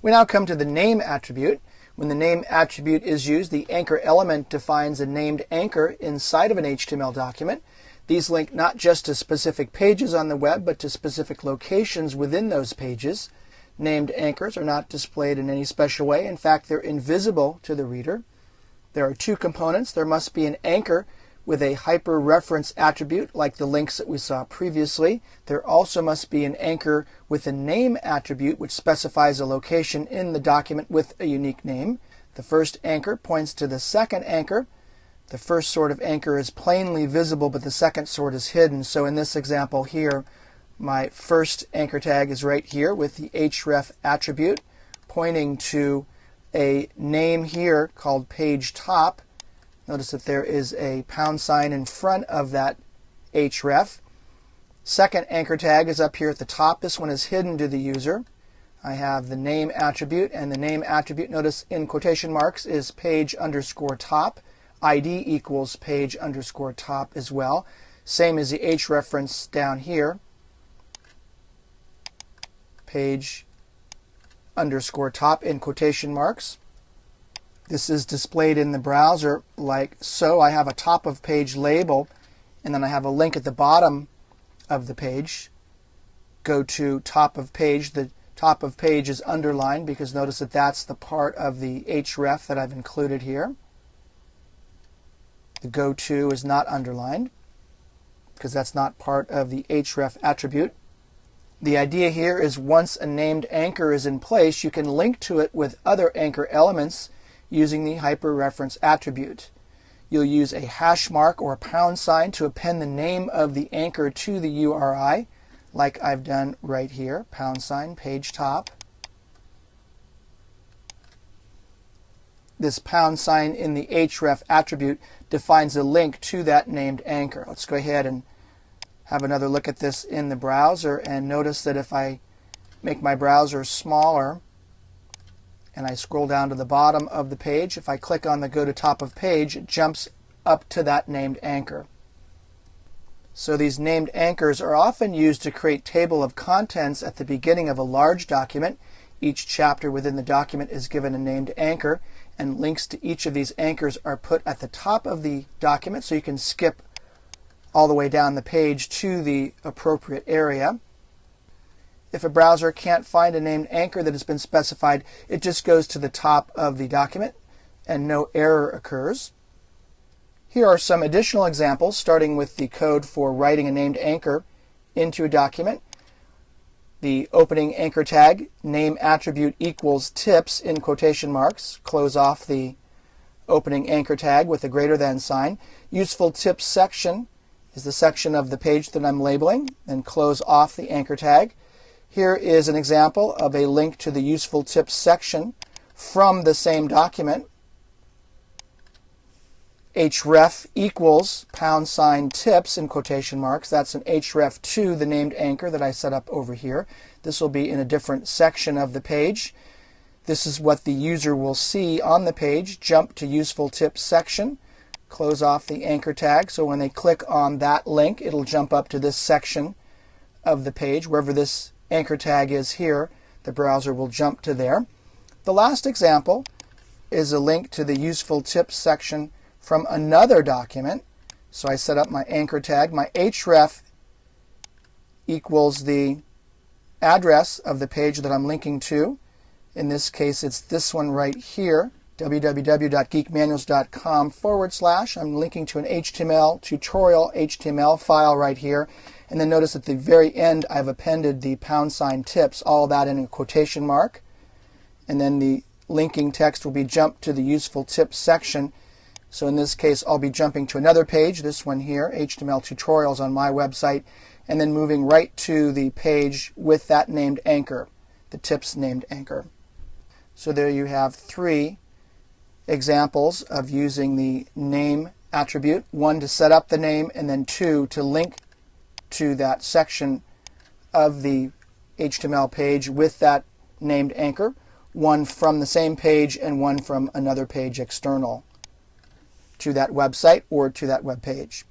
We now come to the name attribute. When the name attribute is used, the anchor element defines a named anchor inside of an HTML document. These link not just to specific pages on the web, but to specific locations within those pages. Named anchors are not displayed in any special way. In fact, they're invisible to the reader. There are two components. There must be an anchor with a hyperreference attribute, like the links that we saw previously. There also must be an anchor with a name attribute, which specifies a location in the document with a unique name. The first anchor points to the second anchor. The first sort of anchor is plainly visible, but the second sort is hidden. So in this example here, my first anchor tag is right here with the href attribute pointing to a name here called page top. Notice that there is a # in front of that href. Second anchor tag is up here at the top. This one is hidden to the user. I have the name attribute, and the name attribute, notice in quotation marks, is page_top. ID equals page_top as well. Same as the href down here, page_top in quotation marks. This is displayed in the browser like so. I have a top of page label, and then I have a link at the bottom of the page. Go to top of page. The top of page is underlined because notice that that's the part of the href that I've included here. The go to is not underlined because that's not part of the href attribute. The idea here is once a named anchor is in place, you can link to it with other anchor elements using the hyperreference attribute. You'll use a hash mark or a # to append the name of the anchor to the URI, like I've done right here, # page top. This # in the href attribute defines a link to that named anchor. Let's go ahead and have another look at this in the browser, and notice that if I make my browser smaller and I scroll down to the bottom of the page, if I click on the go to top of page, it jumps up to that named anchor. So these named anchors are often used to create table of contents at the beginning of a large document. Each chapter within the document is given a named anchor, and links to each of these anchors are put at the top of the document so you can skip all the way down the page to the appropriate area. If a browser can't find a named anchor that has been specified, it just goes to the top of the document and no error occurs. Here are some additional examples, starting with the code for writing a named anchor into a document. The opening anchor tag, name attribute equals tips in quotation marks. Close off the opening anchor tag with a greater than sign. Useful tips section is the section of the page that I'm labeling, and close off the anchor tag. Here is an example of a link to the useful tips section from the same document. href equals # tips in quotation marks. That's an href to the named anchor that I set up over here. This will be in a different section of the page. This is what the user will see on the page. Jump to useful tips section. Close off the anchor tag, so when they click on that link, it'll jump up to this section of the page. Wherever this anchor tag is here, the browser will jump to there. The last example is a link to the useful tips section from another document. So I set up my anchor tag. My href equals the address of the page that I'm linking to. In this case, it's this one right here, www.geekmanuals.com/. I'm linking to an HTML tutorial HTML file right here. And then notice at the very end I've appended the # tips, all that in a quotation mark. And then the linking text will be jumped to the useful tips section. So in this case I'll be jumping to another page, this one here, HTML tutorials on my website, and then moving right to the page with that named anchor, the tips named anchor. So there you have 3 examples of using the name attribute. 1 to set up the name, and then 2 to link to that section of the HTML page with that named anchor. 1 from the same page and 1 from another page external to that website or to that web page.